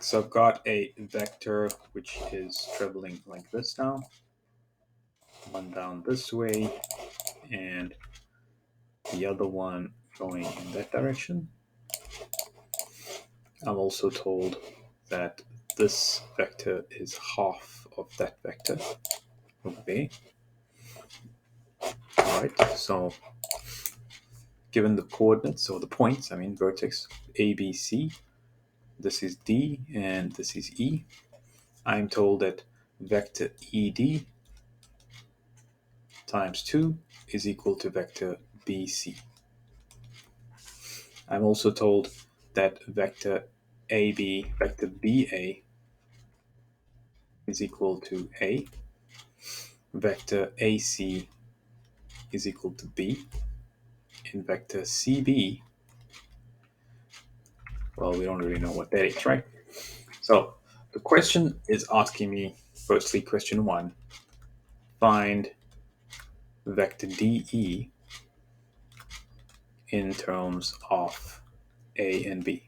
So I've got a vector which is traveling like this now, one down this way, and the other one going in that direction. I'm also told that this vector is half of that vector over there. All right, so given the coordinates or the points, vertex A, B, C, this is D and this is E. I'm told that vector ED times 2 is equal to vector BC. I'm also told that vector AB, vector BA is equal to A, vector AC is equal to B, and vector CB, well, we don't really know what that is, right? So the question is asking me, firstly, question 1, find vector DE in terms of A and B.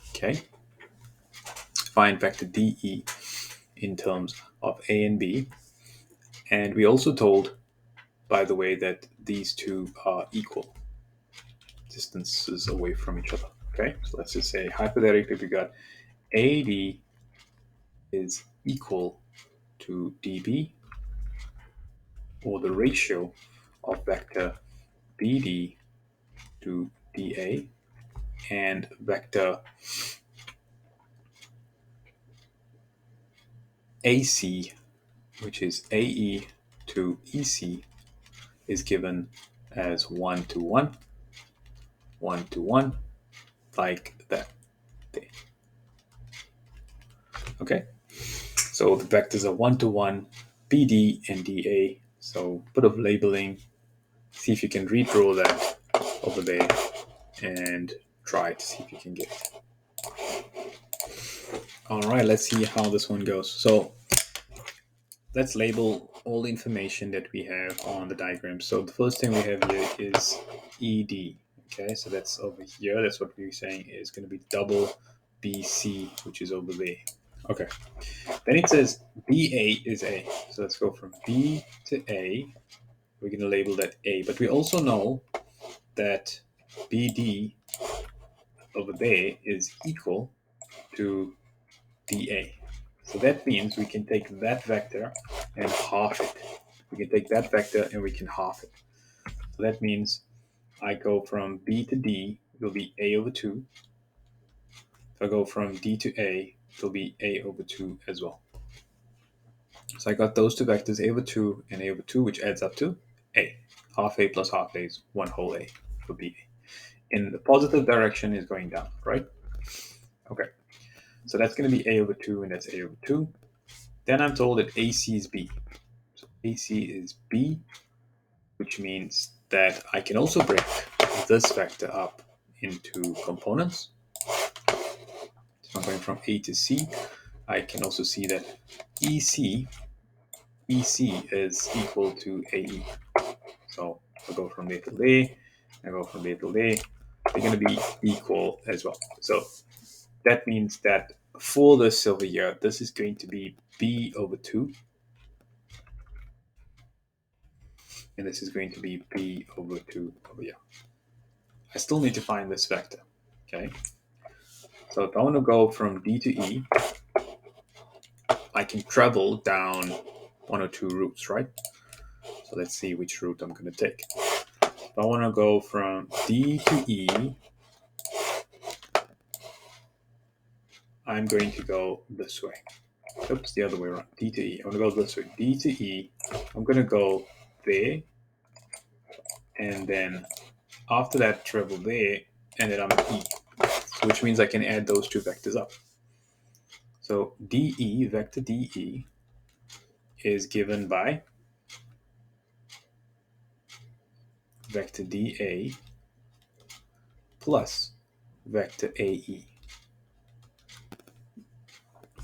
Okay, find vector DE in terms of A and B. And we also told, by the way, that these two are equal distances away from each other. Okay, so let's just say hypothetically we got AD is equal to DB, or the ratio of vector BD to DA, and vector AC, which is AE to EC, is given as 1 to 1, 1 to 1, like that. Okay, so the vectors are 1 to 1, BD and DA. So bit of labeling. See if you can redraw that over there and try to see if you can get it. All right, let's see how this one goes. So let's label all the information that we have on the diagram. So the first thing we have here is ED. Okay, so that's over here. That's what we're saying is going to be double BC, which is over there. Okay, then it says BA is A. So let's go from B to A. We're going to label that A, but we also know that BD over there is equal to DA. So that means we can take that vector and half it. We can take that vector and we can half it. So that means I go from B to D, it will be A over 2. If I go from D to A, it will be A over 2 as well. So I got those two vectors, A over 2 and A over 2, which adds up to A. Half A plus half A is 1 whole A for BA. In the positive direction is going down, right? Okay. So that's going to be A over 2, and that's A over 2. Then I'm told that AC is B. So AC is B, which means that I can also break this vector up into components. So I'm going from A to C. I can also see that EC is equal to AE. So I'll go from there to there, I go from there to there. They're going to be equal as well. So that means that for this over here, this is going to be B over 2. And this is going to be B over 2 over here. I still need to find this vector. Okay. So if I want to go from D to E, I can travel down one or two routes, right? So let's see which route I'm going to take. If I want to go from D to E, I'm going to go this way. Oops, the other way around. D to E. I'm going to go this way. D to E. I'm going to go there. And then after that, travel there. And then I'm at E. Which means I can add those two vectors up. So DE, vector DE, is given by vector dA plus vector AE.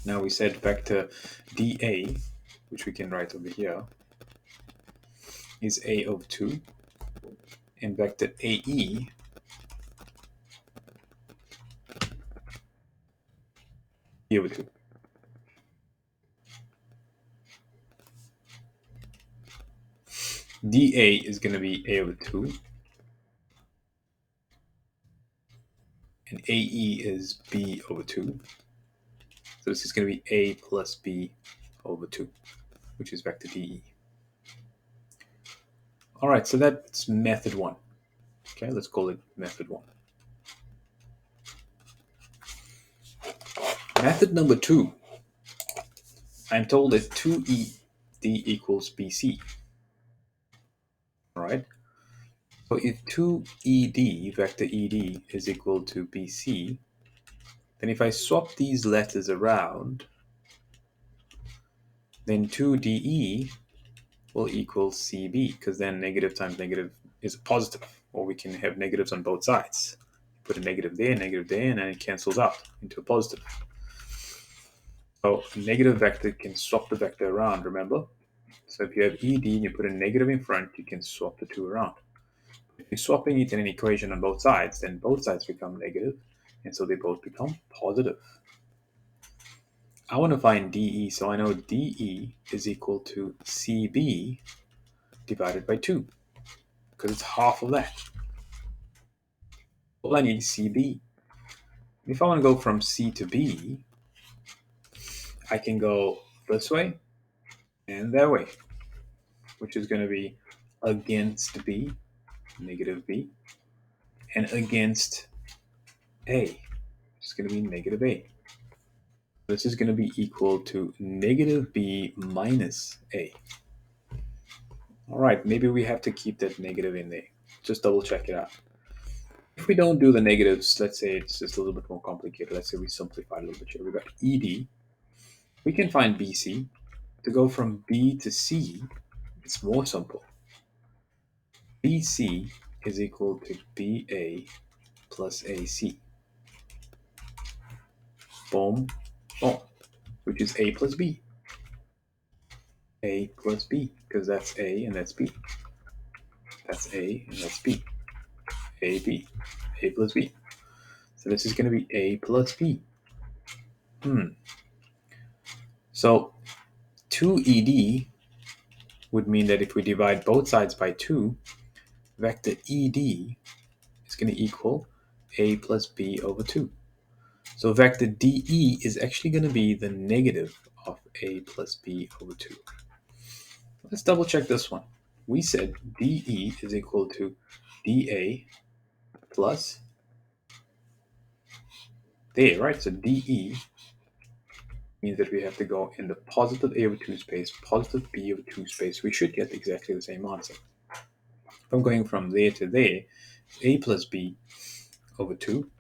Now we said vector dA, which we can write over here, is A over 2, and vector AE B over 2. dA is going to be A over 2. And AE is B over 2. So this is going to be A plus B over 2, which is vector DE. All right, so that's method 1. Okay, let's call it method 1. Method number 2, I'm told that 2ED equals BC. All right. So if 2ED, vector ED, is equal to BC, then if I swap these letters around, then 2DE will equal CB, because then negative times negative is a positive, or we can have negatives on both sides. Put a negative there, and then it cancels out into a positive. So a negative vector can swap the vector around, remember? So if you have ED and you put a negative in front, you can swap the two around. If you're swapping it in an equation on both sides, then both sides become negative, and so they both become positive. I want to find DE, so I know DE is equal to CB divided by 2, because it's half of that. All I need is CB. If I want to go from C to B, I can go this way and that way, which is going to be against B, negative B, and against A, which is going to be negative A. This is going to be equal to negative B minus A. All right, maybe we have to keep that negative in there. Just double check it out. If we don't do the negatives, let's say it's just a little bit more complicated. Let's say we simplify a little bit here. We've got ED. We can find BC. To go from B to C, it's more simple. BC is equal to BA plus AC. Boom, boom, which is A plus B. A plus B, because that's A and that's B. That's A and that's B. A, B. A plus B. So this is going to be A plus B. So 2ED would mean that if we divide both sides by 2, vector ED is going to equal A plus B over 2. So vector DE is actually going to be the negative of A plus B over 2. Let's double check this one. We said DE is equal to DA plus there, right? So DE means that we have to go in the positive A over 2 space, positive B over 2 space. We should get exactly the same answer. If I'm going from there to there, A plus B over 2.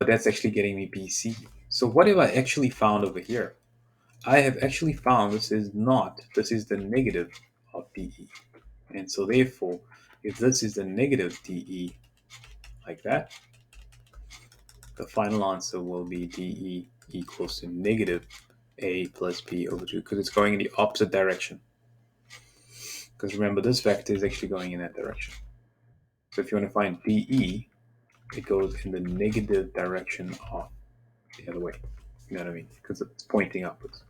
But that's actually getting me BC. So what have I actually found over here? I have actually found this is the negative of DE. And so therefore, if this is the negative DE like that, the final answer will be DE equals to negative A plus B over 2, because it's going in the opposite direction. Because remember, this vector is actually going in that direction. So if you want to find DE, it goes in the negative direction of the other way. You know what I mean? Because it's pointing upwards.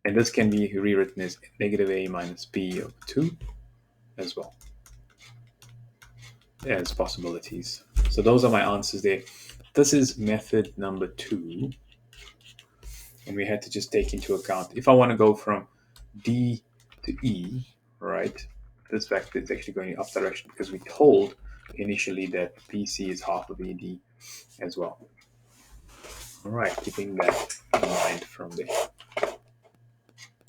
And this can be rewritten as negative A minus B over 2 as well. There's possibilities. So those are my answers there. This is method number 2. And we had to just take into account, if I want to go from D to E, right, this vector is actually going in the opposite direction, because we told initially that BC is half of ED as well. All right, keeping that in mind from there.